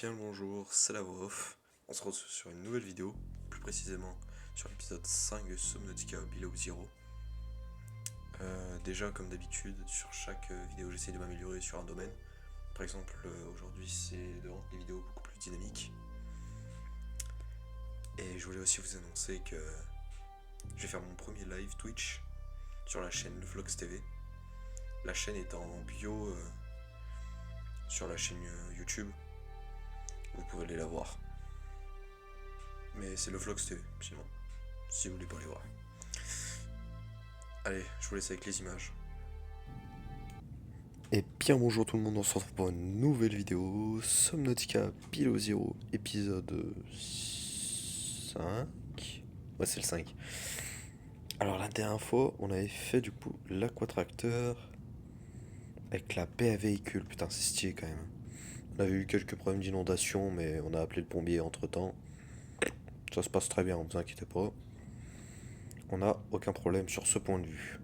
Bien le bonjour, c'est la voix off. On se retrouve sur une nouvelle vidéo, plus précisément sur l'épisode 5 de Subnautica Below Zero. Déjà, comme d'habitude, sur chaque vidéo, j'essaie de m'améliorer sur un domaine. Par exemple, aujourd'hui, c'est de rendre les vidéos beaucoup plus dynamiques. Et je voulais aussi vous annoncer que je vais faire mon premier live Twitch sur la chaîne Le Vlogs TV. La chaîne est en bio sur la chaîne YouTube. Vous pouvez aller la voir. Mais c'est Le Vlogs TV, sinon, si vous voulez pas les voir. Allez, je vous laisse avec les images. Et bien bonjour tout le monde, on se retrouve pour une nouvelle vidéo, Subnautica Below Zero, épisode 5. Ouais, c'est le 5. Alors la dernière fois, on avait fait du coup l'aquatracteur avec la baie à véhicule. Putain, c'est stylé quand même. On avait eu quelques problèmes d'inondation, mais on a appelé le plombier entre temps. Ça se passe très bien, ne vous inquiétez pas. On n'a aucun problème sur ce point de vue.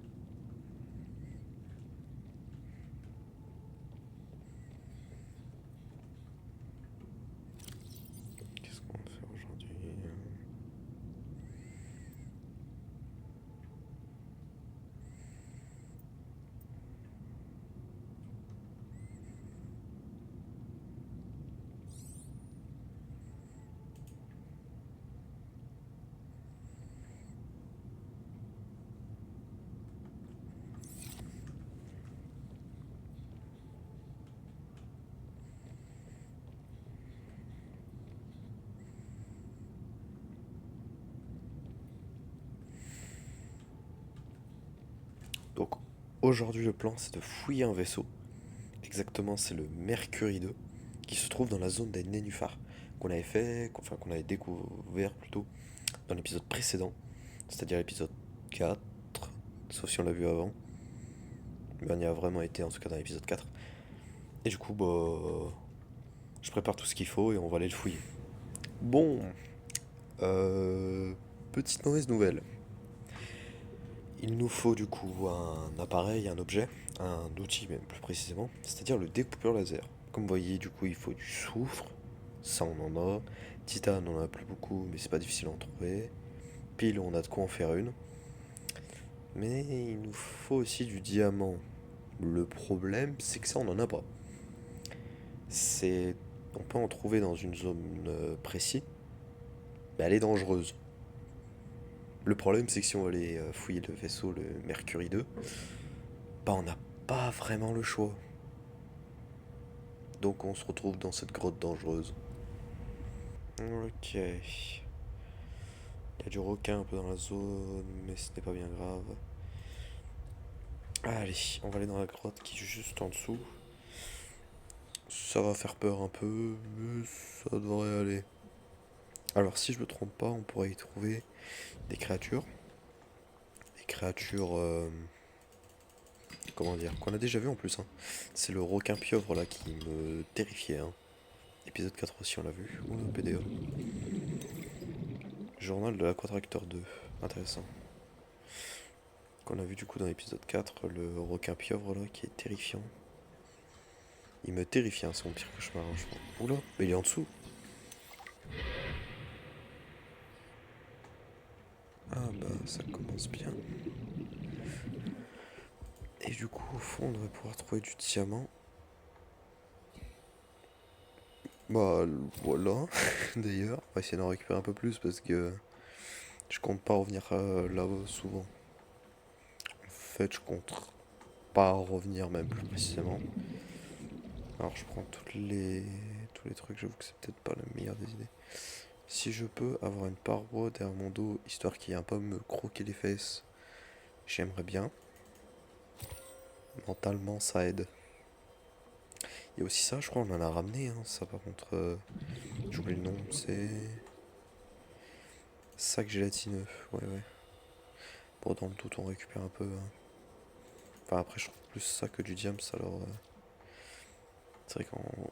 Qu'est-ce qu'on va faire aujourd'hui? Donc aujourd'hui le plan c'est de fouiller un vaisseau. Exactement, c'est le Mercury 2 qui se trouve dans la zone des nénuphars qu'on avait découvert plutôt dans l'épisode précédent, c'est-à-dire l'épisode 4, sauf si on l'a vu avant. Mais on y a vraiment été en tout cas dans l'épisode 4. Et du coup, je prépare tout ce qu'il faut et on va aller le fouiller. Bon, petite mauvaise nouvelle. Il nous faut du coup un appareil, un objet, un outil même plus précisément, c'est-à-dire le découpeur laser. Comme vous voyez, du coup, il faut du soufre, ça on en a. Titane, on en a plus beaucoup, mais c'est pas difficile à en trouver. Pile, on a de quoi en faire une. Mais il nous faut aussi du diamant. Le problème, c'est que ça, on en a pas. C'est, on peut en trouver dans une zone précise, mais elle est dangereuse. Le problème, c'est que si on va aller fouiller le vaisseau, le Mercury 2, bah on n'a pas vraiment le choix. Donc on se retrouve dans cette grotte dangereuse. Ok. Il y a du requin un peu dans la zone, mais ce n'est pas bien grave. Allez, on va aller dans la grotte qui est juste en dessous. Ça va faire peur un peu, mais ça devrait aller. Alors si je me trompe pas, on pourrait y trouver des créatures. Des créatures... comment dire? Qu'on a déjà vu en plus. Hein. C'est le requin pieuvre là qui me terrifiait. Hein. Épisode 4 aussi on l'a vu. Ou le PDA. Journal de l'Aquatracteur 2. Intéressant. Qu'on a vu du coup dans l'épisode 4, le requin pieuvre là qui est terrifiant. Il me terrifie, hein, c'est mon pire cauchemar, hein, je pense. Oula, mais il est en dessous. Ah bah ça commence bien. Et du coup au fond on devrait pouvoir trouver du diamant. Bah voilà, d'ailleurs, on va essayer d'en récupérer un peu plus parce que je compte pas revenir là souvent. En fait je compte pas revenir même plus précisément. Alors je prends tous les trucs, j'avoue que c'est peut-être pas la meilleure des idées. Si je peux avoir une paroi derrière mon dos, histoire qu'il y ait un peu me croquer les fesses, j'aimerais bien. Mentalement ça aide. Il y a aussi ça, je crois on en a ramené, hein, ça par contre, j'oublie le nom, c'est... Sac gélatineux, ouais. Bon, dans le doute on récupère un peu. Hein. Enfin après je trouve plus ça que du diams, alors... c'est vrai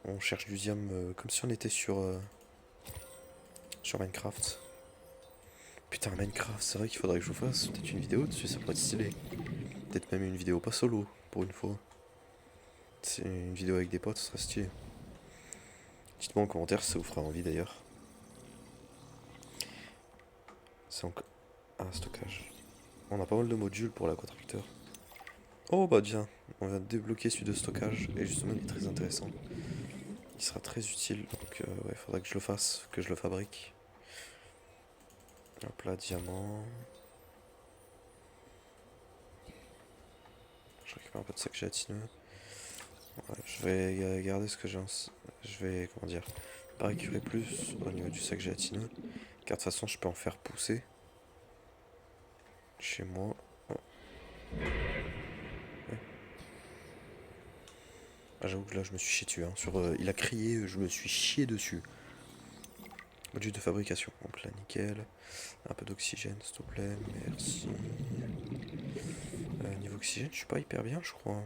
qu'on cherche du diam comme si on était sur Minecraft. Putain, Minecraft, c'est vrai qu'il faudrait que je vous fasse peut-être une vidéo dessus, ça pourrait être stylé. Peut-être même une vidéo pas solo, pour une fois. C'est une vidéo avec des potes, ce serait stylé. Dites-moi en commentaire si ça vous fera envie d'ailleurs. C'est encore... Ah, stockage. On a pas mal de modules pour l'aquatracteur. Oh bah tiens, on vient de débloquer celui de stockage et justement il est très intéressant. Il sera très utile, donc ouais, faudra que je le fasse, que je le fabrique. Hop là, diamant. Je récupère un peu de sac gélatineux. Ouais, je vais garder ce que j'ai Je vais, comment dire, pas récupérer plus au niveau du sac gélatineux. Car de toute façon, je peux en faire pousser. Chez moi. Oh. Ouais. Ah, j'avoue que là, je me suis chié dessus. Hein. Il a crié, je me suis chié dessus. Module de fabrication. Donc là, nickel. Un peu d'oxygène, s'il te plaît. Merci. Niveau oxygène, je suis pas hyper bien, je crois.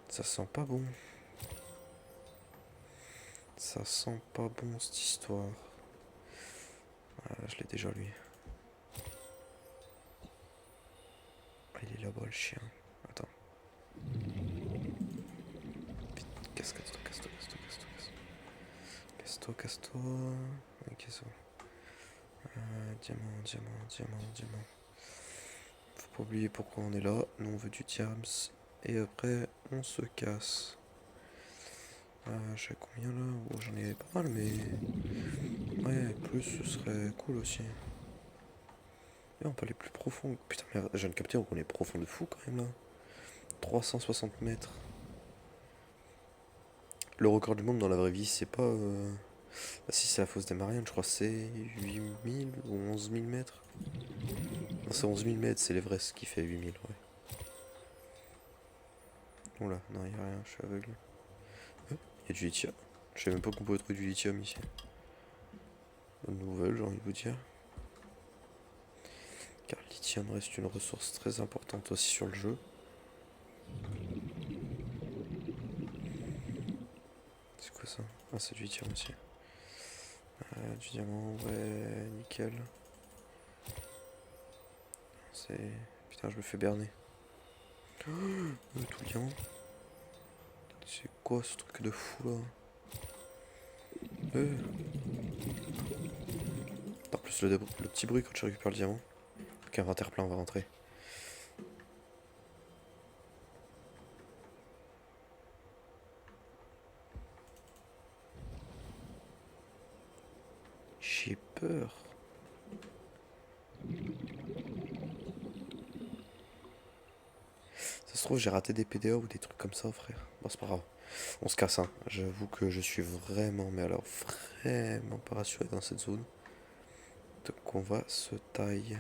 Ça sent pas bon. Ça sent pas bon, cette histoire. Ah, je l'ai déjà, lui. Ah, il est là-bas, le chien. Attends. Vite, casse-toi, casse-toi, casse-toi, casse-toi, casse-toi. Casse-toi, casse-toi. Ok, ça va. Diamant, diamant, diamant, diamant. Faut pas oublier pourquoi on est là. Nous, on veut du diams. Et après, on se casse. J'ai combien là? Oh, j'en ai pas mal, mais... Ouais, plus, ce serait cool aussi. Et on peut aller plus profond. Putain, mais je viens de capter qu'on est profond de fou quand même là. 360 mètres. Le record du monde dans la vraie vie, c'est pas... Ah si, c'est la fosse des Mariannes, je crois que c'est 8000 ou 11 000 mètres. Non, c'est 11 000 mètres, c'est l'Everest qui fait 8000, ouais. Oula, non, y'a rien, je suis aveugle. Y'a du lithium. Je savais même pas qu'on pouvait trouver du lithium ici. Bonne nouvelle, j'ai envie de vous dire. Car le lithium reste une ressource très importante aussi sur le jeu. C'est quoi ça? Ah, c'est du lithium aussi. Du diamant, ouais, nickel. C'est... Putain, je me fais berner. Tout le diamant. C'est quoi ce truc de fou là? En plus, le petit bruit quand je récupère le diamant. Ok, inventaire plein, on va rentrer. J'ai peur. Ça se trouve, j'ai raté des PDA ou des trucs comme ça, frère. Bon, c'est pas grave. On se casse, hein. J'avoue que je suis vraiment, mais alors vraiment pas rassuré dans cette zone. Donc on va se taille.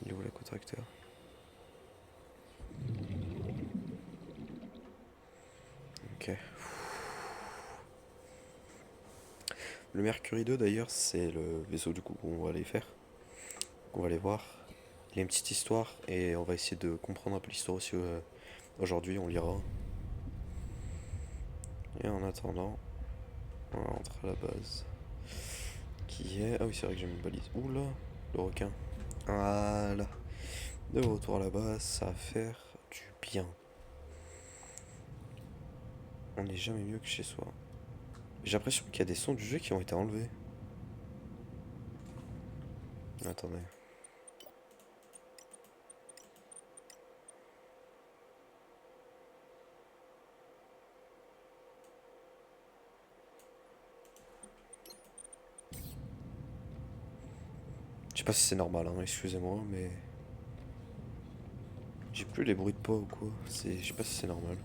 Il est où la contracteur? Ok. Le Mercury 2 d'ailleurs, c'est le vaisseau du coup qu'on va aller faire. On va aller voir. Il y a une petite histoire et on va essayer de comprendre un peu l'histoire aussi aujourd'hui, on lira. Et en attendant, on rentre à la base. Qui est... Ah oui, c'est vrai que j'ai mis une balise. Oula, le requin. Voilà. De retour à la base, ça va faire du bien. On n'est jamais mieux que chez soi. J'ai l'impression qu'il y a des sons du jeu qui ont été enlevés. Attendez. Je sais pas si c'est normal, hein, excusez-moi, mais... J'ai plus les bruits de pas ou quoi. Je sais pas si c'est normal.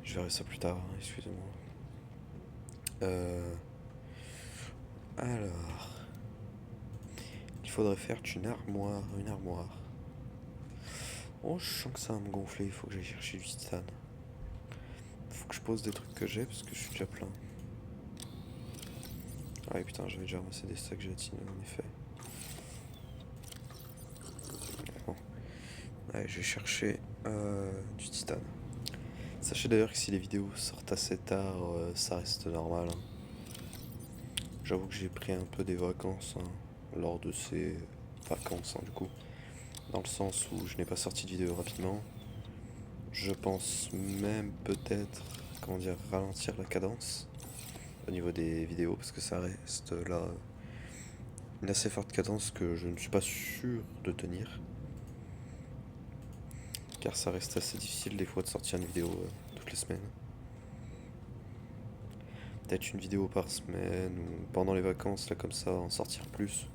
Je verrai ça plus tard, hein, excusez-moi. Alors... Il faudrait faire une armoire, une armoire. Oh, je sens que ça va me gonfler, il faut que j'aille chercher du titane. Faut que je pose des trucs que j'ai parce que je suis déjà plein. Ah ouais, putain, j'avais déjà ramassé des stacks gélatineux en effet. Bon. Allez, je vais chercher du titane. Sachez d'ailleurs que si les vidéos sortent assez tard, ça reste normal. Hein. J'avoue que j'ai pris un peu des vacances hein, lors de ces vacances, hein, du coup. Dans le sens où je n'ai pas sorti de vidéo rapidement. Je pense même peut-être comment dire, ralentir la cadence au niveau des vidéos parce que ça reste là une assez forte cadence que je ne suis pas sûr de tenir. Car ça reste assez difficile des fois de sortir une vidéo toutes les semaines. Peut-être une vidéo par semaine ou pendant les vacances, là comme ça, en sortir plus.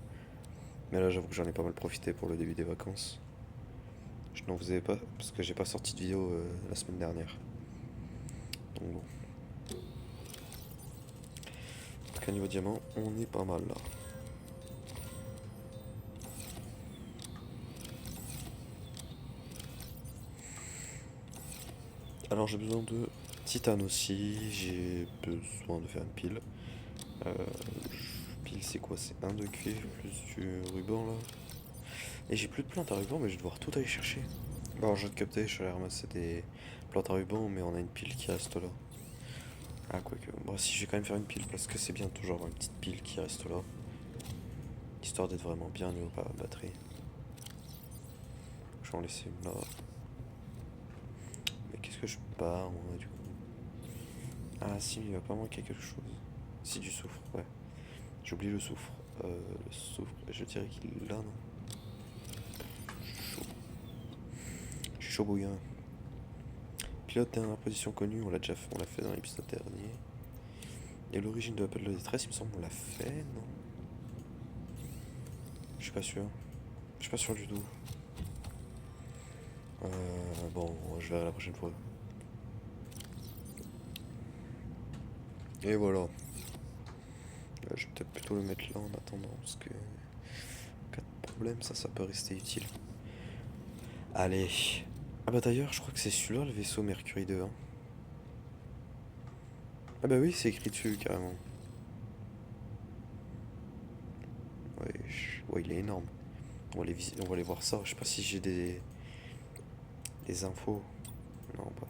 Mais là j'avoue que j'en ai pas mal profité pour le début des vacances. Je n'en faisais pas parce que j'ai pas sorti de vidéo la semaine dernière. Donc bon. En tout cas niveau diamant, on est pas mal là. Alors j'ai besoin de titane aussi, j'ai besoin de faire une pile. Euh, Pile c'est quoi? C'est un de cuivre plus du ruban là. Et j'ai plus de plantes à ruban mais je vais devoir tout aller chercher. Bon, alors je vais te capter, je suis allé ramasser des plantes à ruban mais on a une pile qui reste là. Ah quoique, bon si je vais quand même faire une pile parce que c'est bien toujours avoir une petite pile qui reste là. Histoire d'être vraiment bien niveau batterie. Je vais en laisser une là. Mais qu'est-ce que je pars moi du coup? Ah si, il va pas manquer quelque chose. Si du soufre, ouais. J'oublie le soufre. Le soufre, je dirais qu'il est là, non? Chaud. Je suis chaud bouillant. Pilote dernière position connue, on l'a déjà fait, on l'a fait dans l'épisode dernier. Et l'origine de l'appel de détresse, il me semble qu'on l'a fait, non? Je suis pas sûr. Je suis pas sûr du tout. Bon, je verrai la prochaine fois. Et voilà. Je vais peut-être plutôt le mettre là en attendant, parce que en cas de problème, ça peut rester utile. Allez. Ah bah d'ailleurs, je crois que c'est celui-là, le vaisseau Mercury 2. Hein. Ah bah oui, c'est écrit dessus, carrément. Ouais, ouais, il est énorme. On va aller voir ça. Je sais pas si j'ai des infos. Non, pas.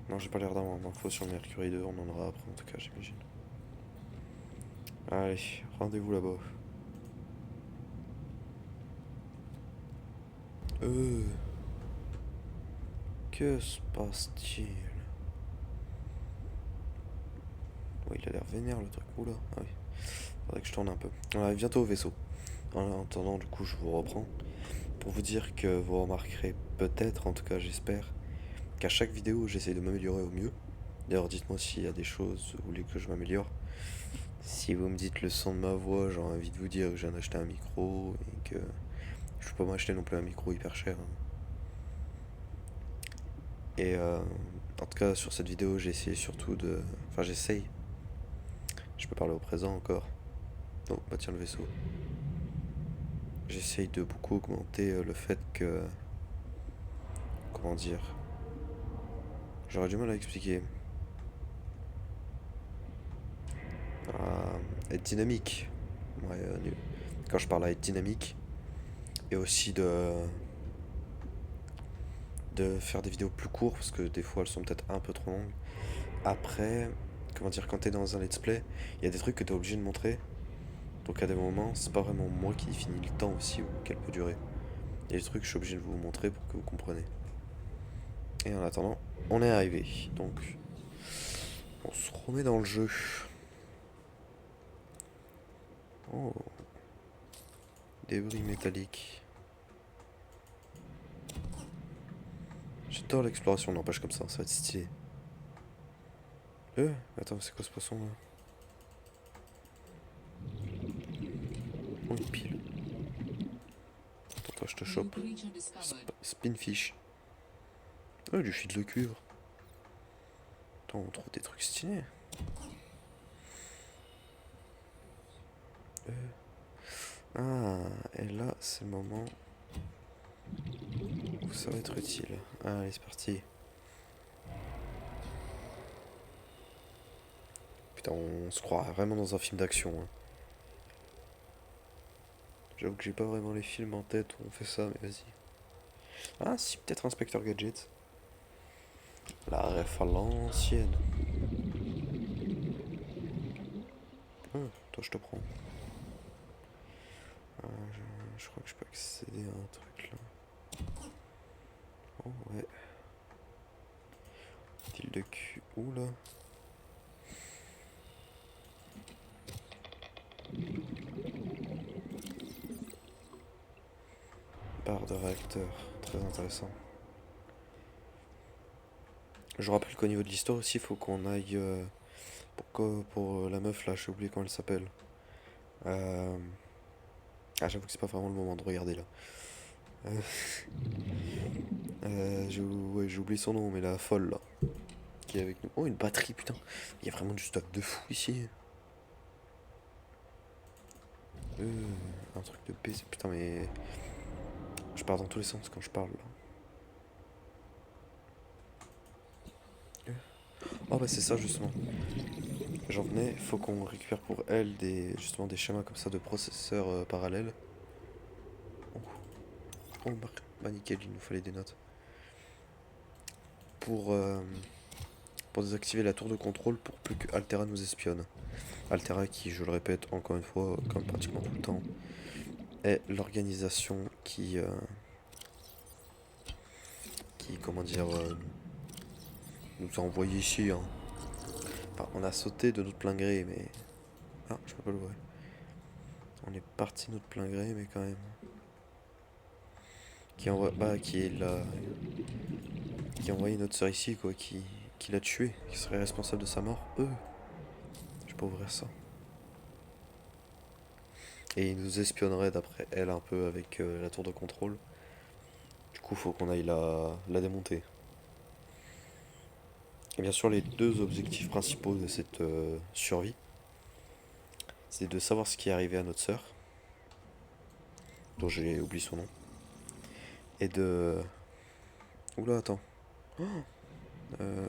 Non, j'ai pas l'air d'avoir d'infos sur le Mercury 2. On en aura après, en tout cas, j'imagine. Allez, rendez-vous là-bas. Euh. Que se passe-t-il? Ouais, il a l'air vénère le truc. Oula, ah oui. Faudrait que je tourne un peu. On arrive bientôt au vaisseau. En attendant, du coup, je vous reprends. Pour vous dire que vous remarquerez peut-être, en tout cas j'espère, qu'à chaque vidéo j'essaie de m'améliorer au mieux. D'ailleurs dites-moi s'il y a des choses où vous voulez que je m'améliore. Si vous me dites le son de ma voix, j'ai envie de vous dire que je viens d'acheter un micro et que je peux pas m'acheter non plus un micro hyper cher. Et en tout cas sur cette vidéo j'ai essayé surtout de... Enfin j'essaye. Je peux parler au présent encore. Oh bah tiens le vaisseau. J'essaye de beaucoup augmenter le fait que... Comment dire? J'aurais du mal à expliquer. Être dynamique. Ouais, quand je parle à être dynamique. Et aussi de faire des vidéos plus courtes parce que des fois elles sont peut-être un peu trop longues. Après, comment dire, quand t'es dans un let's play, il y a des trucs que t'es obligé de montrer. Donc à des moments, c'est pas vraiment moi qui définis le temps aussi ou qu'elle peut durer. Il y a des trucs que je suis obligé de vous montrer pour que vous compreniez. Et en attendant, on est arrivé. Donc, on se remet dans le jeu. Oh, débris métalliques. J'adore l'exploration, n'empêche comme ça va être stylé. Attends, c'est quoi ce poisson là? Oh, une pile. Attends, toi, je te chope. Spinfish. Oh, du fil de cuivre. Attends, on trouve des trucs stylés. Ah, et là, c'est le moment où ça va être utile. Allez, c'est parti. Putain, on se croit vraiment dans un film d'action. Hein. J'avoue que j'ai pas vraiment les films en tête où on fait ça, mais vas-y. Ah, si, peut-être Inspecteur Gadget. La ref à l'ancienne. Ah, toi, je te prends. Ah, je crois que je peux accéder à un truc là. fil de cul. Oula. Barre de réacteur. Très intéressant. Je vous rappelle qu'au niveau de l'histoire aussi, il faut qu'on aille... pour la meuf là, j'ai oublié comment elle s'appelle. Ah, j'avoue que c'est pas vraiment le moment de regarder là. Euh, ouais, j'ai oublié son nom, mais la folle là, qui est avec nous. Oh, une batterie, putain. Il y a vraiment du stock de fou ici. Un truc de PC, putain, mais. Je pars dans tous les sens quand je parle là. Oh, bah, c'est ça justement. J'en venais, faut qu'on récupère pour elle justement des schémas comme ça de processeurs parallèles. Oh, oh bah nickel, il nous fallait des notes. Pour, euh, pour désactiver la tour de contrôle pour plus que Altera nous espionne. Altera qui, je le répète encore une fois, comme pratiquement tout le temps, est l'organisation qui comment dire, nous a envoyé ici. Hein. Enfin, on a sauté de notre plein gré, mais... Ah, je peux pas l'ouvrir. On est parti de notre plein gré, mais quand même. Qui est là... Qui a envoyé notre sœur ici, quoi, qui l'a tué, qui serait responsable de sa mort. Je peux ouvrir ça. Et il nous espionnerait d'après elle un peu avec la tour de contrôle. Du coup, faut qu'on aille la démonter. Et bien sûr, les deux objectifs principaux de cette survie, c'est de savoir ce qui est arrivé à notre sœur, dont j'ai oublié son nom, et de... Oula, attends.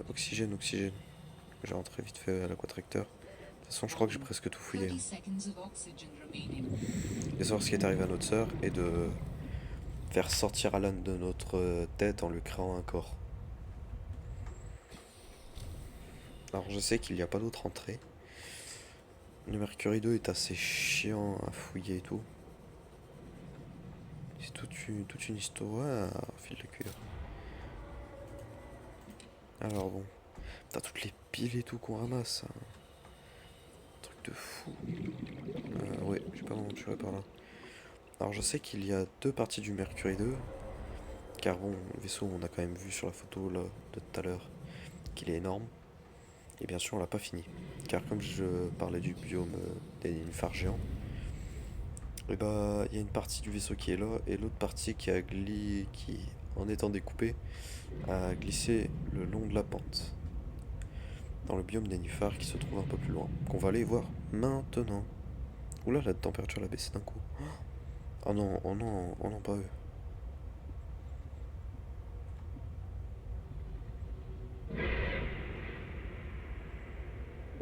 Oxygène, oxygène. J'ai rentré vite fait à l'aquatracteur. De toute façon, je crois que j'ai presque tout fouillé. Et savoir ce qui est arrivé à notre sœur et de faire sortir Alan de notre tête en lui créant un corps. Alors, je sais qu'il n'y a pas d'autre entrée. Le Mercury 2 est assez chiant à fouiller et tout. C'est toute une histoire. Ah, fil de cuir. Alors bon, t'as toutes les piles et tout qu'on ramasse. Un truc de fou. Ouais, j'ai pas vraiment tué par là. Alors je sais qu'il y a deux parties du Mercury 2. Car bon, le vaisseau, on a quand même vu sur la photo là, de tout à l'heure qu'il est énorme. Et bien sûr, on l'a pas fini. Car comme je parlais du biome des nénuphars géants, et bah, il y a une partie du vaisseau qui est là et l'autre partie qui, en étant découpée, a glissé le long de la pente. Dans le biome des nénuphars qui se trouve un peu plus loin. Qu'on va aller voir maintenant. Oula, la température a baissé d'un coup. Oh non, oh non, oh non, pas eux.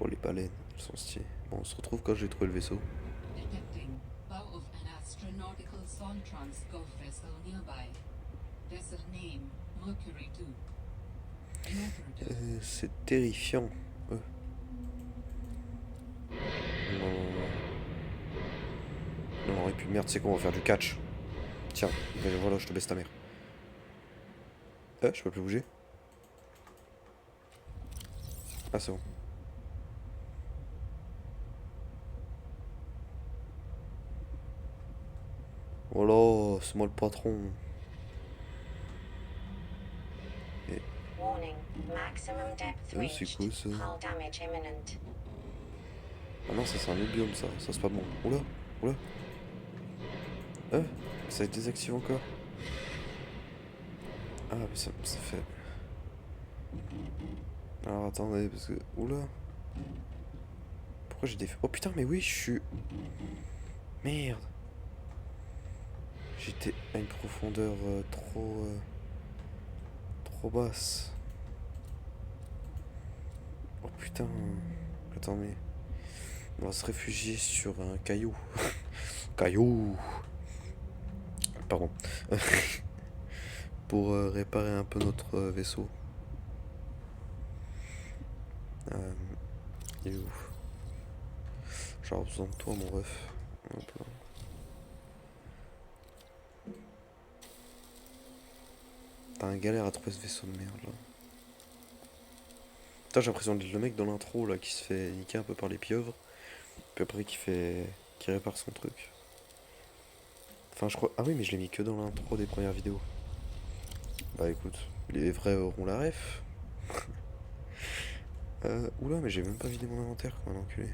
Oh, les baleines, elles sont stylées. Bon, on se retrouve quand j'ai trouvé le vaisseau. C'est terrifiant. Non, non, et puis merde, c'est quoi, on va faire du catch. Tiens, voilà, je te baisse ta mère. Je peux plus bouger. Ah, c'est bon. Voilà, c'est moi le patron. Et... c'est quoi ça? Ah non, ça c'est un autre biome ça, ça c'est pas bon. Oula, oula. Ça désactive encore. Ah, mais ça fait... Alors attendez, parce que... Oula. Pourquoi j'ai des... Oh putain, mais oui, je suis... Merde. J'étais à une profondeur trop basse. Oh putain. Attendez. On va se réfugier sur un caillou. Caillou. Pardon. Pour réparer un peu notre vaisseau. Il est où? Genre besoin de toi mon ref. Hop là. T'as un galère à trouver ce vaisseau de merde là. Putain, j'ai l'impression d'être le mec dans l'intro là qui se fait niquer un peu par les pieuvres, puis après qui répare son truc. Enfin, je crois. Ah oui, mais je l'ai mis que dans l'intro des premières vidéos. Bah écoute, les vrais auront la ref. Oula, mais j'ai même pas vidé mon inventaire comme un enculé.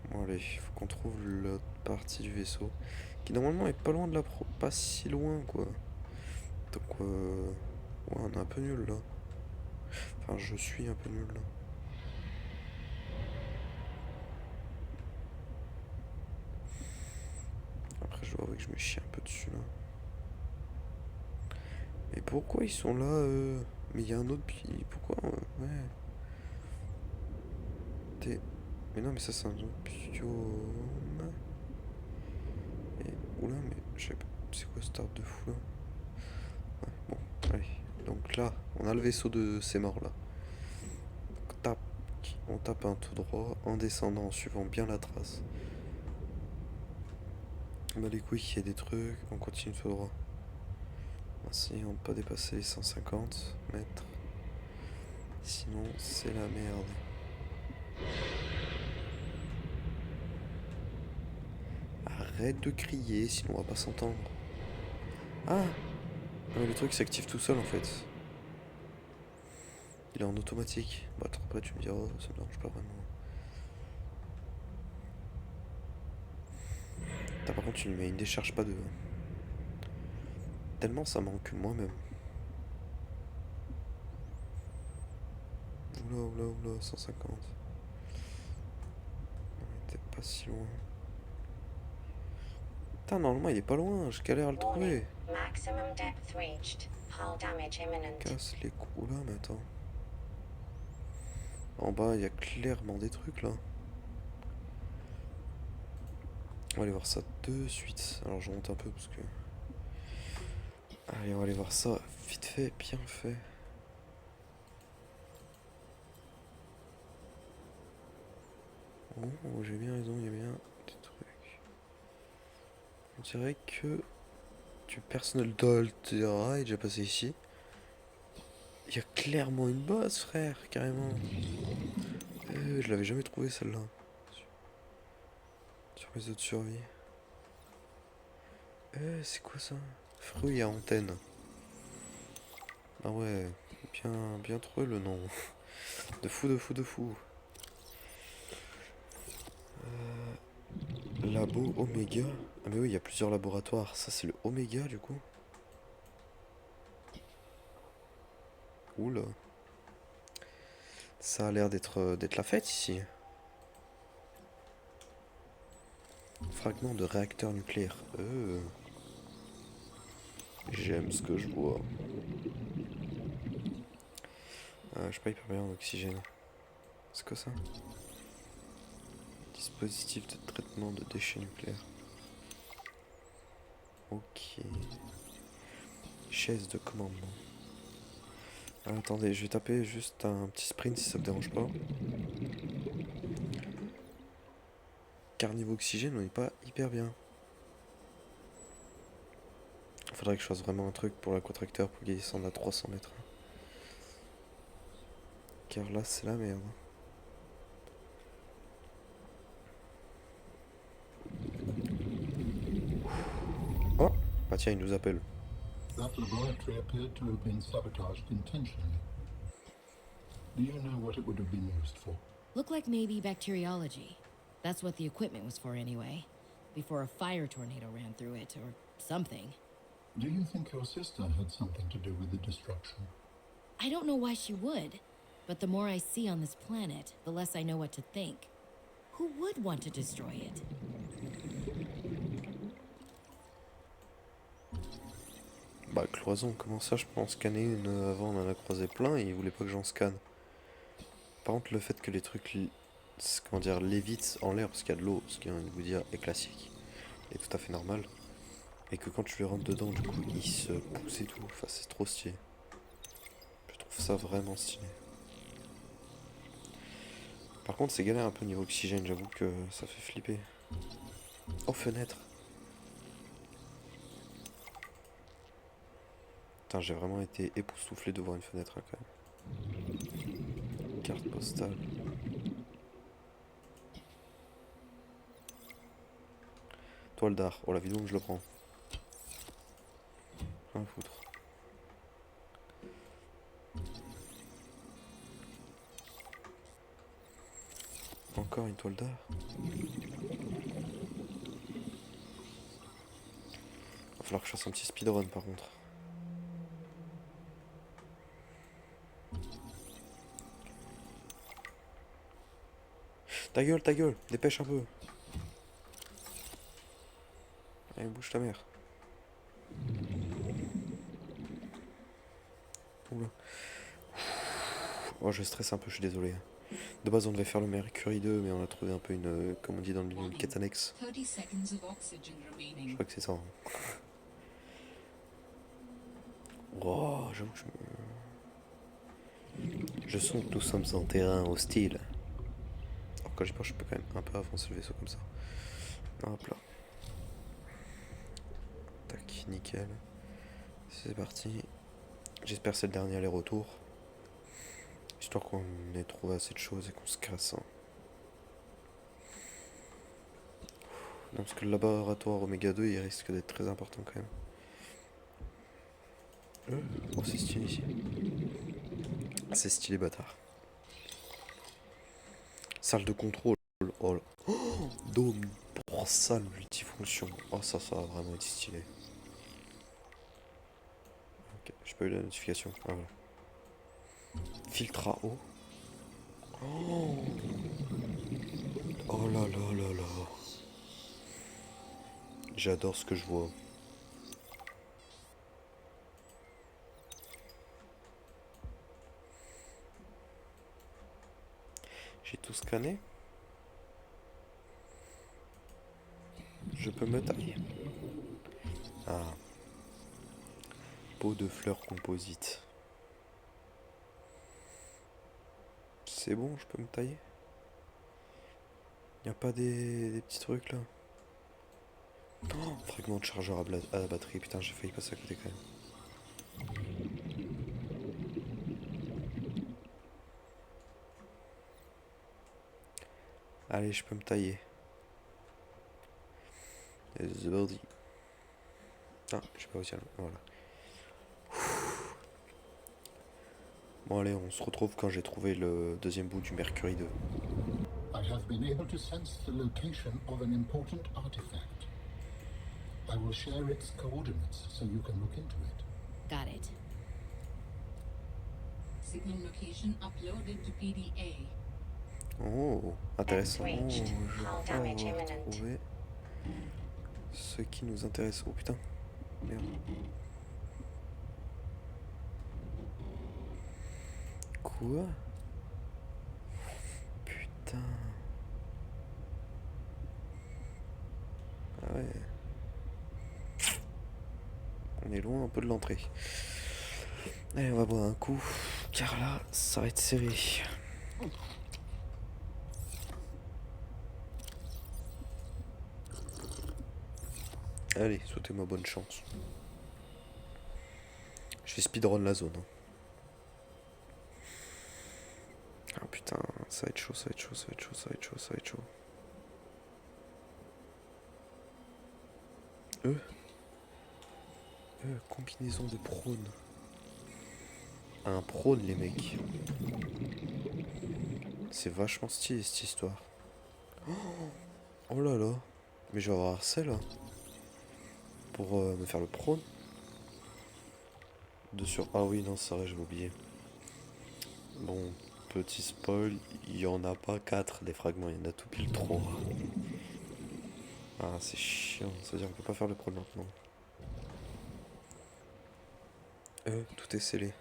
Bon, allez, faut qu'on trouve l'autre partie du vaisseau. Qui normalement est pas loin de la pro. Pas si loin, quoi. Donc, ouais, on est un peu nul là. Enfin, je suis un peu nul là. Après, je dois avouer que je me chie un peu dessus là. Mais pourquoi ils sont là, Mais il y a un autre. Pourquoi ouais. Mais non, mais ça, c'est un autre biome. Et. Oula, mais je sais pas. C'est quoi ce arbre de fou là? Ouais, bon, allez. Donc là, on a le vaisseau de ces morts là. Tape. On tape un tout droit en descendant, en suivant bien la trace. On a les couilles qu'il y ait des trucs, on continue tout droit. Ainsi, on ne peut pas dépasser les 150 mètres. Sinon, c'est la merde. Arrête de crier, sinon on va pas s'entendre. Ah, mais le truc s'active tout seul en fait. Il est en automatique. Bon, attends, après tu me diras, oh, ça me dérange pas vraiment. Putain, par contre, tu mets une décharge pas de. Tellement ça manque moi-même. Oula, oula, oula, 150. On était pas si loin. Putain, normalement il est pas loin, je galère à le trouver. Casse les coups. Oula, mais attends. En bas, il y a clairement des trucs là. On va aller voir ça de suite. Alors je monte un peu parce que. Allez, on va aller voir ça vite fait, bien fait. Oh, j'ai bien raison, il y a bien des trucs. On dirait que du personnel d'Altera est déjà passé ici. Il y a clairement une base, frère, carrément. Je l'avais jamais trouvé celle-là. Sur les autres survies. C'est quoi ça? Fruits à antenne. Ah ouais, bien trouvé le nom. De fou, de fou, de fou. Labo Oméga. Ah mais oui, il y a plusieurs laboratoires. Ça c'est le Oméga du coup. Oula. Ça a l'air d'être la fête ici. Fragment de réacteur nucléaire. J'aime ce que je vois. Je suis pas hyper bien en oxygène. C'est quoi ça? Dispositif de traitement de déchets nucléaires. Ok. Chaise de commandement. Attendez, je vais taper juste un petit sprint si ça me dérange pas. Car niveau oxygène, on n'est pas hyper bien. Faudrait que je fasse vraiment un truc pour la contracteur pour qu'il descende à 300 mètres. Car là, c'est la merde. Oh, bah tiens, il nous appelle. That laboratory appeared to have been sabotaged intentionally. Do you know what it would have been used for? Looked like maybe bacteriology. That's what the equipment was for anyway. Before a fire tornado ran through it, or something. Do you think your sister had something to do with the destruction? I don't know why she would, but the more I see on this planet, the less I know what to think. Who would want to destroy it? Bah, cloison, comment ça je peux en scanner une avant, on en a croisé plein et il voulait pas que j'en scanne. Par contre, le fait que les trucs, comment dire, lévitent en l'air parce qu'il y a de l'eau, ce qui, vous dire, est classique, est tout à fait normal. Et que quand tu les rentres dedans, du coup, ils se poussent et tout. Enfin, c'est trop stylé. Je trouve ça vraiment stylé. Par contre, c'est galère un peu niveau oxygène, j'avoue que ça fait flipper. Oh, fenêtre. Putain, j'ai vraiment été époustouflé de voir une fenêtre là, quand même. Carte postale. Toile d'art. Oh la vidéo, je le prends. Rien à foutre. Encore une toile d'art. Va falloir que je fasse un petit speedrun par contre. Ta gueule, dépêche un peu. Allez, bouge ta mère. Oula. Oh, je stresse un peu, je suis désolé. De base, on devait faire le Mercury 2, mais on a trouvé un peu une, comme on dit dans une quête annexe. Je crois que c'est ça. Hein. Oh, j'avoue que je sens que nous sommes en terrain hostile. Alors quand j'y pense, je peux quand même un peu avancer le vaisseau comme ça. Hop là. Tac, nickel. C'est parti. J'espère que c'est le dernier aller-retour. Histoire qu'on ait trouvé assez de choses et qu'on se casse. Hein. Non, parce que le laboratoire Oméga 2, il risque d'être très important quand même. Oh, c'est stylé ici. C'est stylé, bâtard. Salle de contrôle. Oh là. Oh, dôme pour salle multifonction. Oh, ça va vraiment être stylé. Ok, j'ai pas eu la notification. Ah, voilà. Filtre à eau. Oh, oh là là là là. J'adore ce que je vois. J'ai tout scanné. Je peux me tailler. Ah. Pot de fleurs composite. C'est bon, je peux me tailler. Y a pas des petits trucs là. Oh, fragment de chargeur à la batterie. Putain, j'ai failli passer à côté quand même. Allez, je peux me tailler. The body. Ah, je sais pas aussi. Voilà. Bon, allez, on se retrouve quand j'ai trouvé le deuxième bout du Mercury 2. I have been able to sense the location of an important artifact. I will share its coordinates so you can look into it. Got it. Signal location uploaded to PDA. Oh, intéressant. Je Breached. vais Hull pas damage avoir imminent. trouvé ce qui nous intéresse. Oh putain, merde. Quoi? Putain. Ah ouais. On est loin un peu de l'entrée. Allez, on va boire un coup, car là, ça va être serré. Allez, souhaitez-moi bonne chance. Je vais speedrun la zone. Hein. Ah putain, ça va être chaud, ça va être chaud, ça va être chaud, ça va être chaud, ça va être chaud. Combinaison de prône. Un prône, les mecs. C'est vachement stylé cette histoire. Oh là là. Mais je vais avoir celle là. Pour me faire le prône. De sur. Ah oui, non, c'est vrai, j'avais oublié. Bon, petit spoil, il y en a pas 4 des fragments, il y en a tout pile 3. Ah, c'est chiant, ça veut dire qu'on peut pas faire le prône maintenant. Tout est scellé.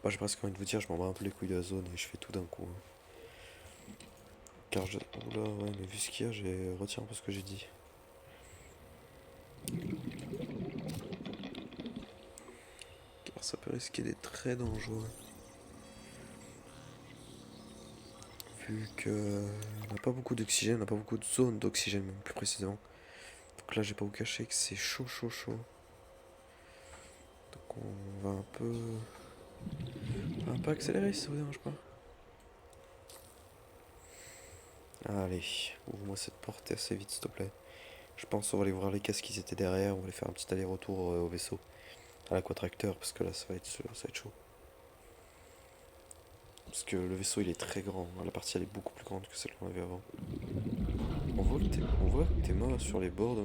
Bah, j'ai presque envie de vous dire, je m'en bats un peu les couilles de la zone et je fais tout d'un coup. Hein. Car je. Oula, ouais, mais vu ce qu'il y a, j'ai retiens un peu ce que j'ai dit. Car ça peut risquer d'être très dangereux. Vu que on n'a pas beaucoup d'oxygène, on n'a pas beaucoup de zones d'oxygène même plus précisément. Donc là j'ai pas vous cacher que c'est chaud chaud chaud. Donc on va un peu On peut accélérer si ça vous dérange pas. Allez, ouvre-moi cette porte assez vite s'il te plaît. Je pense qu'on va aller voir les caisses qui étaient derrière, on va aller faire un petit aller-retour au vaisseau. À l'aquatracteur, parce que là ça va être chaud. Parce que le vaisseau il est très grand, la partie elle est beaucoup plus grande que celle qu'on avait avant. On voit que t'es mort sur les bords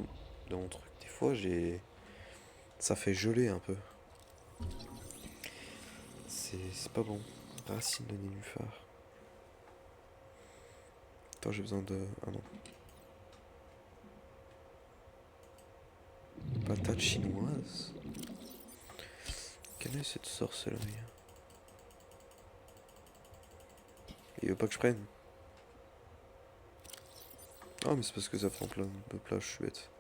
de mon truc. Des fois ça fait geler un peu. C'est pas bon. Racine de nénuphar. Attends, j'ai besoin de... Ah non. Patate chinoise. Quelle est cette sorcellerie? Il veut pas que je prenne. Ah mais c'est parce que ça prend plein de plats, je suis bête.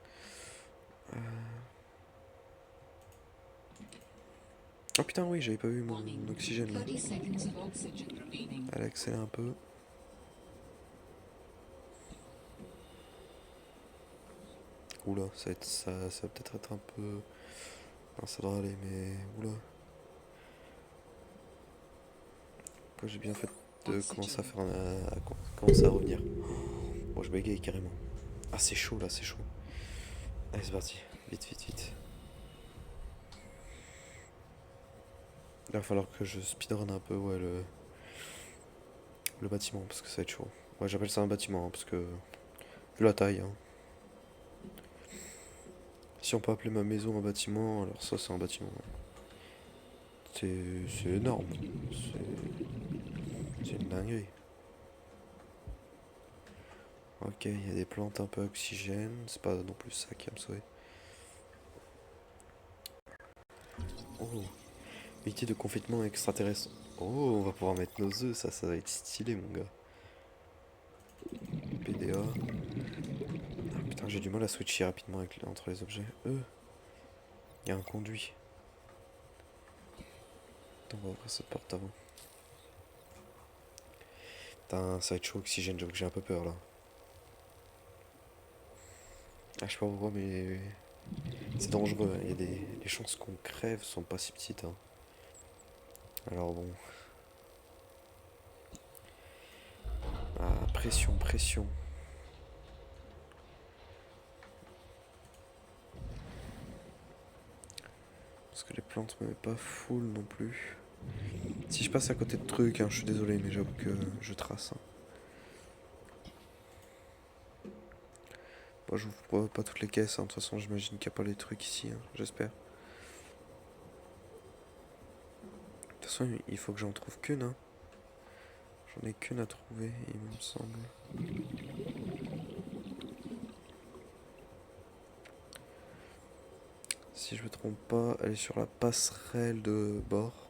Oh putain oui, j'avais pas vu mon oxygène là. 30 seconds of oxygen remaining. Elle accélère un peu. Oula, ça va peut-être être un peu... Non, ça devrait aller, mais... Oula. Pourquoi j'ai bien fait de commencer à faire commencer à revenir. Bon, je bégaye carrément. Ah, c'est chaud là, c'est chaud. Allez, c'est parti. Vite, vite, vite. Là, il va falloir que je speedrun un peu, ouais, le bâtiment, parce que ça va être chaud. Ouais, j'appelle ça un bâtiment, hein, parce que... Vu la taille, hein. Si on peut appeler ma maison un bâtiment, alors ça, c'est un bâtiment. C'est énorme. C'est une dinguerie. Ok, il y a des plantes un peu à oxygène. C'est pas non plus ça qui va me sauver. Oh, unité de confinement extraterrestre. Oh, on va pouvoir mettre nos œufs, ça va être stylé, mon gars. PDA. Ah, putain, j'ai du mal à switcher rapidement entre les objets. Il y a un conduit. Attends, on va ouvrir cette porte avant. Putain, ça va être chaud, oxygène, j'avoue que j'ai un peu peur là. Ah, je sais pas pourquoi, mais c'est dangereux. Il y a les chances qu'on crève sont pas si petites. Hein. Alors bon. Ah, pression, pression. Parce que les plantes me mettent pas full non plus. Si je passe à côté de trucs, hein, je suis désolé, mais j'avoue que je trace. Hein. Bon, j'ouvre pas toutes les caisses, hein. De toute façon j'imagine qu'il n'y a pas les trucs ici, hein. J'espère. De toute façon il faut que j'en trouve qu'une. Hein. J'en ai qu'une à trouver, il me semble. Si je me trompe pas, elle est sur la passerelle de bord.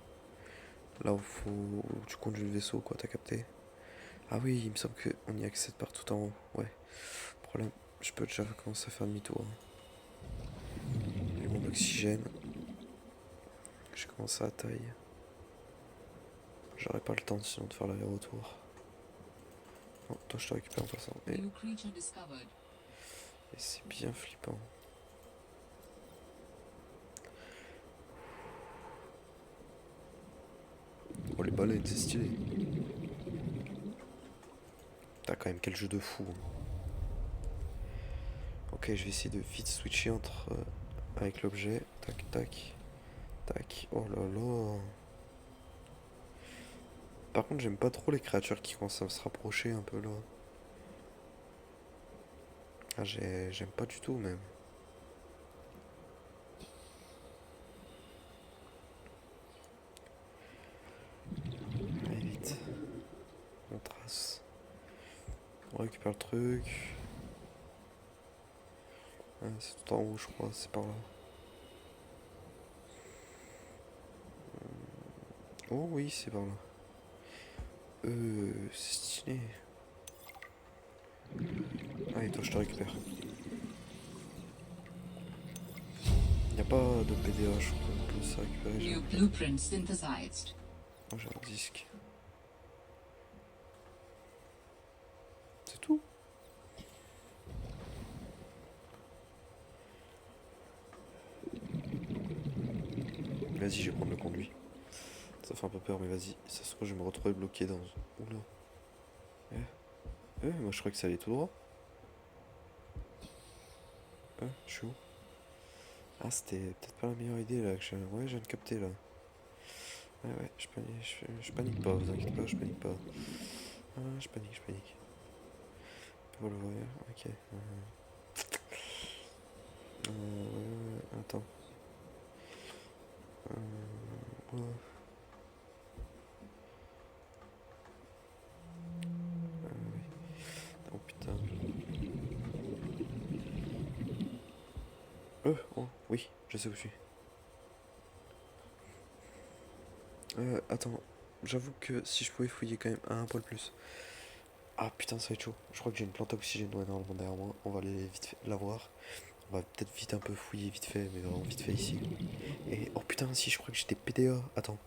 Là où tu conduis le vaisseau, quoi, t'as capté? Ah oui, il me semble qu'on y accède par tout en haut, ouais. Problème, je peux déjà commencer à faire demi-tour. J'ai mon oxygène. J'ai commencé à taille. J'aurais pas le temps sinon de faire l'aller-retour. Non, toi je te récupère en passant. Et New creature discovered. c'est bien flippant. Oh les baleines, c'est stylé. T'as quand même quel jeu de fou. Hein. Ok, je vais essayer de vite switcher avec l'objet. Tac, tac, tac. Oh là là. Par contre, j'aime pas trop les créatures qui commencent à se rapprocher un peu là. Ah, j'aime pas du tout même. Allez, vite. On trace. On récupère le truc. Ah, c'est tout en haut, je crois. C'est par là. Oh oui, c'est par là. C'est stylé. Allez, toi, je te récupère. Y a pas de PDA, je crois qu'on peut se récupérer. New blueprint synthesized. Oh, j'ai un disque. C'est tout. Vas-y, je vais prendre le conduit. Ça fait un peu peur, mais vas-y. Ça se trouve, je vais me retrouver bloqué dans... Oula. Moi je crois que ça allait tout droit. Je suis où? Ah, c'était peut-être pas la meilleure idée là. Ouais, je viens de capter là. Ouais, je panique pas, vous inquiétez pas, je panique pas. Ah, je panique. Pour le voir, ok. Attends. Ouais. Oh putain. Oh, oui, je sais où je suis. Attends, j'avoue que si je pouvais fouiller quand même un poil plus. Ah putain, ça va être chaud. Je crois que j'ai une plante à oxygène, ouais, normalement derrière moi. On va aller vite fait la voir. On va peut-être vite un peu fouiller, vite fait, mais vraiment vite fait ici. Et oh putain, si je crois que j'ai des PDA. Attends,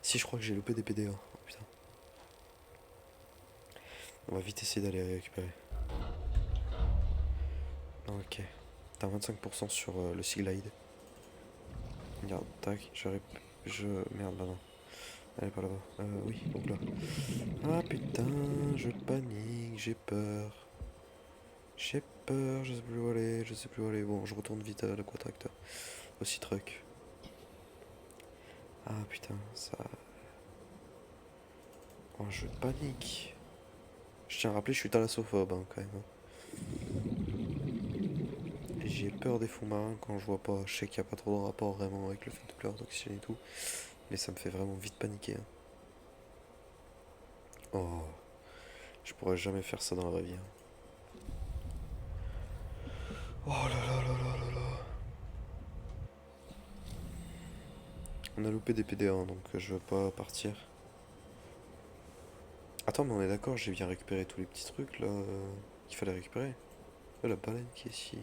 si je crois que j'ai loupé des PDA. Oh putain. On va vite essayer d'aller les récupérer. Ok. T'as 25% sur le Sea Glide. Regarde, tac, Merde, là non. Elle est pas là-bas. Oui, donc là. Ah putain, je panique, j'ai peur. J'ai peur, je sais plus où aller, je sais plus où aller. Bon, je retourne vite à l'aquatracteur. Aussi truck. Ah putain, ça... Oh, je panique. Je tiens à rappeler, je suis thalassophobie hein, quand même. Et j'ai peur des fonds marins quand je vois pas. Je sais qu'il n'y a pas trop de rapport vraiment avec le fait de pleurer d'oxygène et tout. Mais ça me fait vraiment vite paniquer. Hein. Oh, je pourrais jamais faire ça dans la vraie vie. Hein. Oh là là là là là là. On a loupé des PDA, hein, donc je veux pas partir. Attends, mais on est d'accord, j'ai bien récupéré tous les petits trucs là qu'il fallait récupérer. Oh, la baleine qui est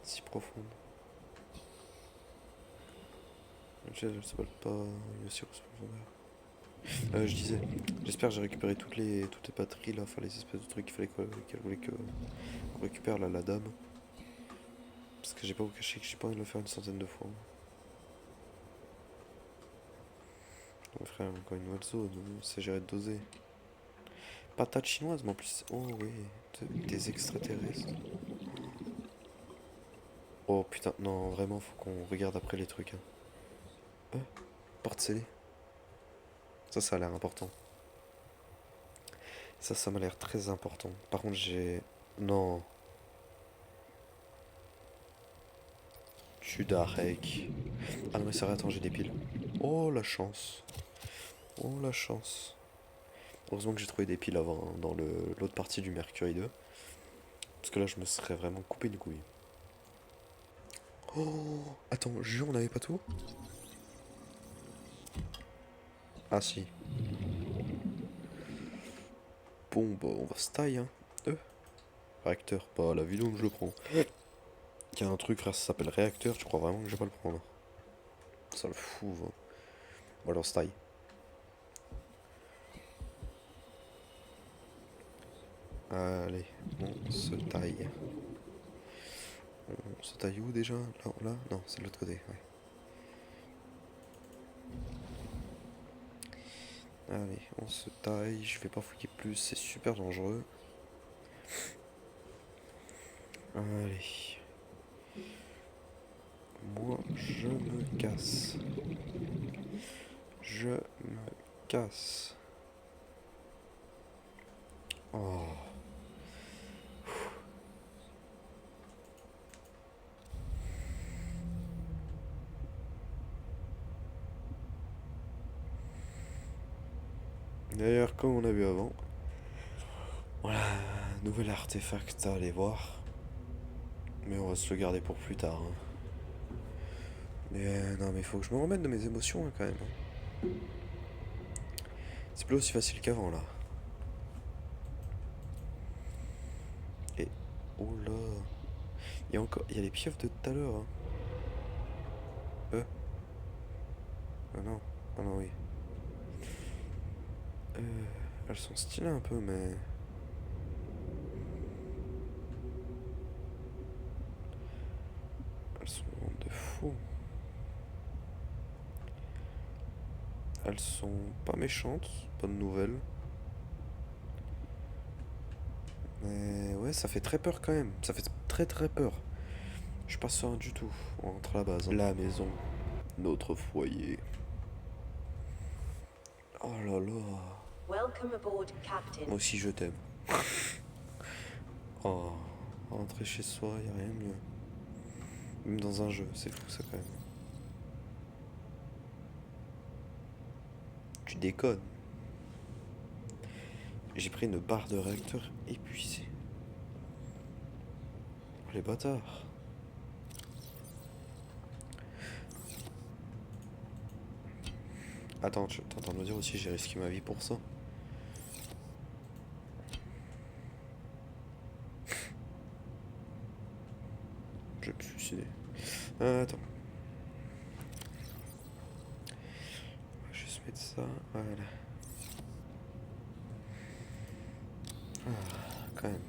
si profonde. Elle s'appelle pas une aussi grosse profondeur. Je disais, j'espère que j'ai récupéré toutes les batteries là, enfin les espèces de trucs qu'il fallait qu'elle voulait qu'on récupère là, la dame. Parce que j'ai pas vous cacher que j'ai pas envie de le faire une centaine de fois. Mon frère, encore une nouvelle zone, c'est géré de doser. Patate chinoise, mais en plus, oh oui, des extraterrestres. Oh putain, non, vraiment, faut qu'on regarde après les trucs. Hein. Porte scellée. Ça a l'air important. Ça m'a l'air très important. Par contre, j'ai... Non. Tudarek. Ah non, mais ça, attends, j'ai des piles. Oh, la chance. Oh, la chance. Heureusement que j'ai trouvé des piles avant, hein, dans l'autre partie du Mercury 2. Parce que là, je me serais vraiment coupé une couille. Oh, attends, jure, on n'avait pas tout? Ah si. Bon, bah, on va se tailler, hein. Réacteur, pas la vidéo que je le prends. Il y a un truc, frère, ça s'appelle réacteur, tu crois vraiment que je vais pas le prendre? Ça le fout, va. Ou alors se taille. Allez, on se taille. On se taille où déjà? Là? Non, c'est de l'autre côté, ouais. Allez, on se taille, je vais pas fouiller plus, c'est super dangereux. Allez. Moi, je me casse. Je me casse. Oh. D'ailleurs, comme on a vu avant, voilà, nouvel artefact à aller voir. Mais on va se le garder pour plus tard. Hein. Mais non, mais il faut que je me remette de mes émotions hein, quand même. Hein. C'est plus aussi facile qu'avant là. Et oh là, il y a les pieuvres de tout à l'heure. Hein. Ah non, oui. Elles sont stylées un peu, mais elles sont de fou. Elles sont pas méchantes, bonne nouvelle. Mais ouais, ça fait très peur quand même. Ça fait très très peur. Je suis pas serein du tout. On rentre à la base. La maison. Notre foyer. Oh là là. Welcome aboard, Captain. Moi aussi je t'aime. Oh, rentrer chez soi, y a rien de mieux. Même dans un jeu, c'est fou ça quand même. Tu déconnes. J'ai pris une barre de réacteur épuisée. Oh, les bâtards. Attends, tu es en train de me dire aussi j'ai risqué ma vie pour ça. Je vais me suicider. Attends. On va juste mettre ça. Voilà. Ah, quand même.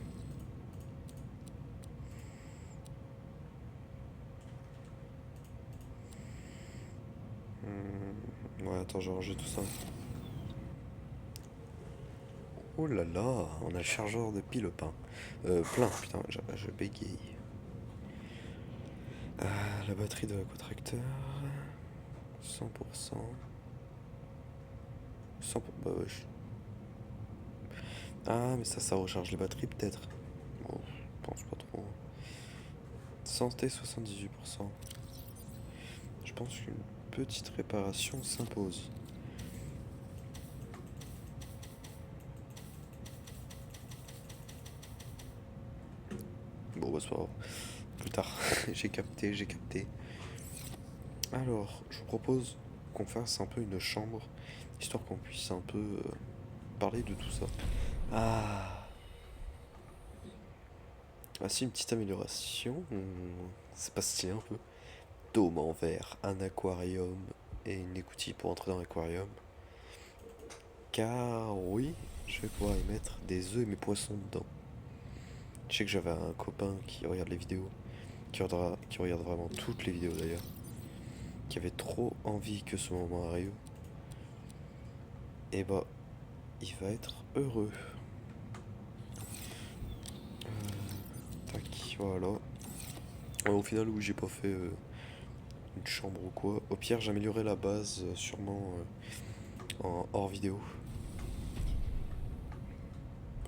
Ouais, attends, je range tout ça. Oh là là, on a le chargeur de pile plein. Plein, putain, je bégaye. La batterie de l'aquatracteur. 100%. 100%. Bah ouais. Ah, mais ça recharge les batteries peut-être. Bon, je pense pas trop. Santé 78%. Je pense qu'une petite réparation s'impose. Bon, bah c'est pas grave. Plus tard. J'ai capté. Alors, je vous propose qu'on fasse un peu une chambre, histoire qu'on puisse un peu parler de tout ça. Ah. Ah si, une petite amélioration. C'est pas stylé un peu. Dôme en verre, un aquarium et une écoutille pour entrer dans l'aquarium. Car oui, je vais pouvoir y mettre des œufs et mes poissons dedans. Je sais que j'avais un copain qui regarde les vidéos, qui regarde vraiment toutes les vidéos d'ailleurs, qui avait trop envie que ce moment arrive. Et bah, il va être heureux. Tac, voilà. Au final, oui, j'ai pas fait une chambre ou quoi. Au pire, j'améliorerai la base sûrement en hors vidéo.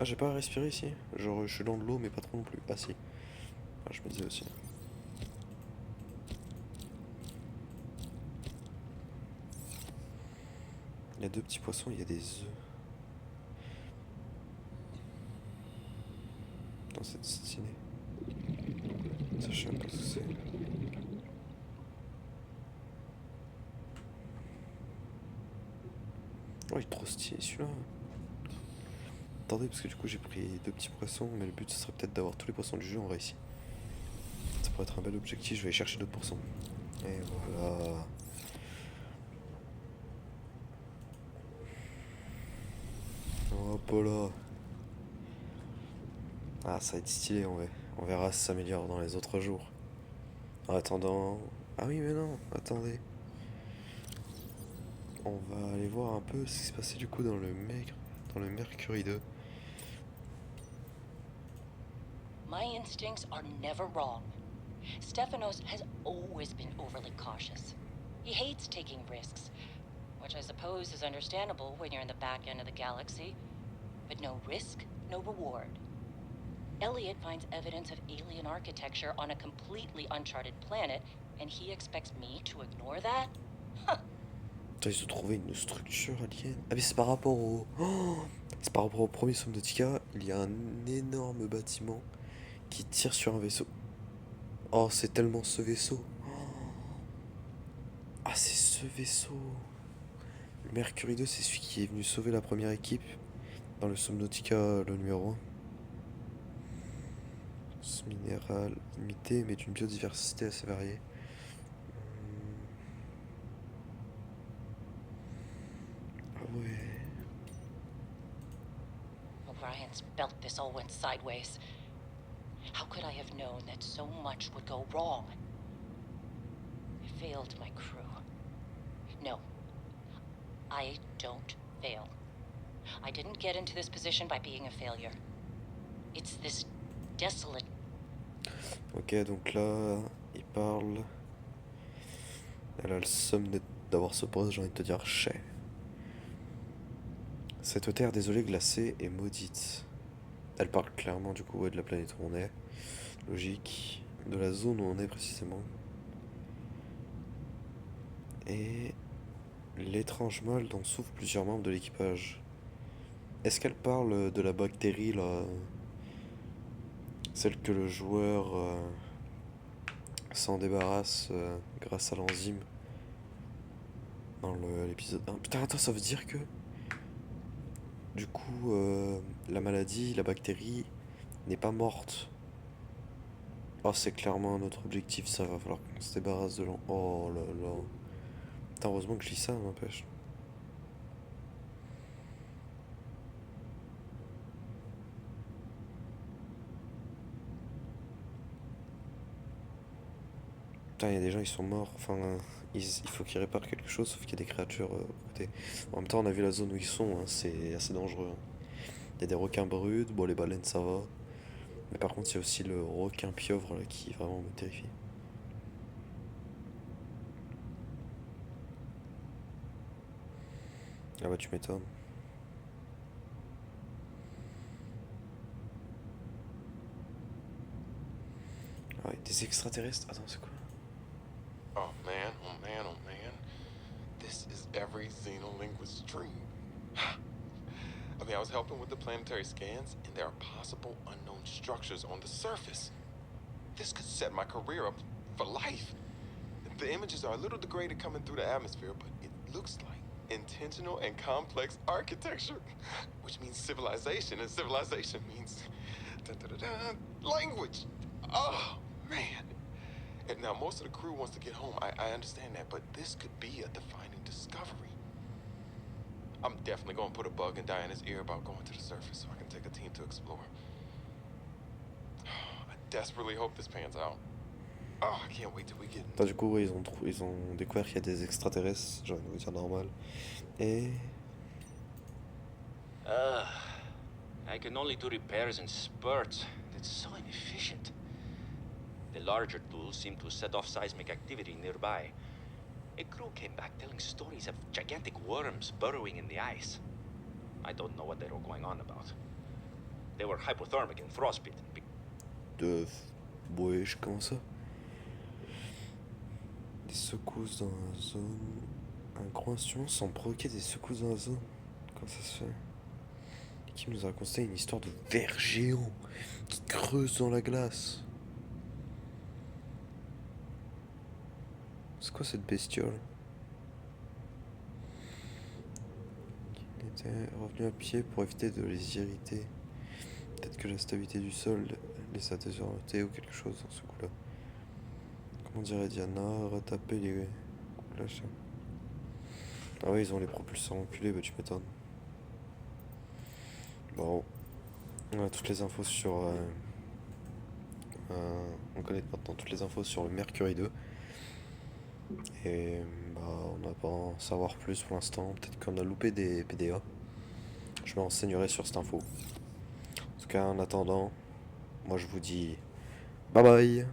Ah, j'ai pas à respirer ici. Genre, je suis dans de l'eau, mais pas trop non plus. Ah, si. Ah, je me disais aussi. Il y a deux petits poissons, il y a des œufs. Dans cette stylée. Ça, je sais même pas ce que c'est. Oh, il est trop stylé celui-là. Attendez, parce que du coup, j'ai pris deux petits poissons, mais le but, ce serait peut-être d'avoir tous les poissons du jeu en vrai ici. Ça pourrait être un bel objectif, je vais aller chercher d'autres poissons. Et voilà. Hop là. Ah, ça va être stylé en vrai. On verra si ça s'améliore dans les autres jours. En attendant... Ah oui, mais non, attendez. On va aller voir un peu ce qui s'est passé du coup dans le Mercury 2. My instincts are never wrong. Stephanos has always been overly cautious. He hates taking risks, which I suppose is understandable when you're in the back end of the galaxy. But no risk, no reward. Elliot finds evidence of alien architecture on a completely uncharted planet, and he expects me to ignore that? Putain, ils ont trouvé une structure alien. Ah mais c'est par rapport au... Oh, c'est par rapport au premier Subnautica. Il y a un énorme bâtiment qui tire sur un vaisseau. Oh, c'est tellement ce vaisseau. Ah, c'est ce vaisseau. Le Mercury 2, c'est celui qui est venu sauver la première équipe dans le Subnautica, le numéro 1. Ce minéral limité, mais d'une biodiversité assez variée. Ah ouais. O'Brien's belt this all went sideways. How could I have known that so much would go wrong? I failed my crew. No. I don't fail. I didn't get into this position by being a failure. It's this desolate. Ok, donc là, il parle. Elle a le seum d'avoir ce poste, j'ai envie de te dire chais. Cette terre désolée, glacée et maudite. Elle parle clairement du coup ouais, de la planète où on est. Logique. De la zone où on est précisément. Et l'étrange mal dont souffrent plusieurs membres de l'équipage. Est-ce qu'elle parle de la bactérie là? Celle que le joueur s'en débarrasse grâce à l'enzyme dans l'épisode 1. Putain, attends, ça veut dire que du coup la maladie, la bactérie n'est pas morte. Oh, c'est clairement un autre objectif, ça va falloir qu'on se débarrasse de l'en. Oh là là. Putain, heureusement que je lis ça, n'empêche. Putain, il y a des gens, ils sont morts. Enfin, il faut qu'ils réparent quelque chose, sauf qu'il y a des créatures à côté. En même temps, on a vu la zone où ils sont, hein, c'est assez dangereux. Hein. Il y a des requins bruts, bon, les baleines, ça va. Mais par contre, il y a aussi le requin pieuvre là, qui vraiment me terrifie. Ah bah, tu m'étonnes. Ah ouais, des extraterrestres. Attends, c'est quoi? Oh man, oh man, oh man. This is every xenolinguist's dream. I mean, I was helping with the planetary scans, and there are possible unknown structures on the surface. This could set my career up for life. The images are a little degraded coming through the atmosphere, but it looks like intentional and complex architecture, which means civilization, and civilization means language. Oh, man. And now most of the crew wants to get home. I understand that, but this could be a defining discovery. I'm definitely going to put a bug in Diana's ear about going to the surface so I can take a team to explore. I desperately hope this pans out. Oh, I can't wait till we get... Attends, du coup, ouais, ils ont découvert qu'il y a des extraterrestres, j'ai envie de vous dire normal. Et... I can only do repairs in spurts. It's so inefficient. The larger tools seem to set off seismic activity nearby. A crew came back telling stories of gigantic worms burrowing in the ice. I don't know what they were going on about. They were hypothermic and frostbitten. Ouais, comment ça? Des secousses dans la zone. Un gros instrument semble provoquer des secousses dans la zone. Comment ça se fait? Qui nous a raconté une histoire de ver géant qui creuse dans la glace. C'est quoi cette bestiole? Il était revenu à pied pour éviter de les irriter. Peut-être que la stabilité du sol les a désorientés ou quelque chose dans ce coup-là. Comment dirait Diana? Retaper les coups. Ah ouais, ils ont les propulseurs enculés, bah tu m'étonnes. Bon, on a toutes les infos sur... on connaît maintenant toutes les infos sur le Mercury 2. Et bah on n'a pas à en savoir plus pour l'instant. Peut-être qu'on a loupé des PDA. Je me renseignerai sur cette info. En tout cas, en attendant, moi je vous dis bye bye.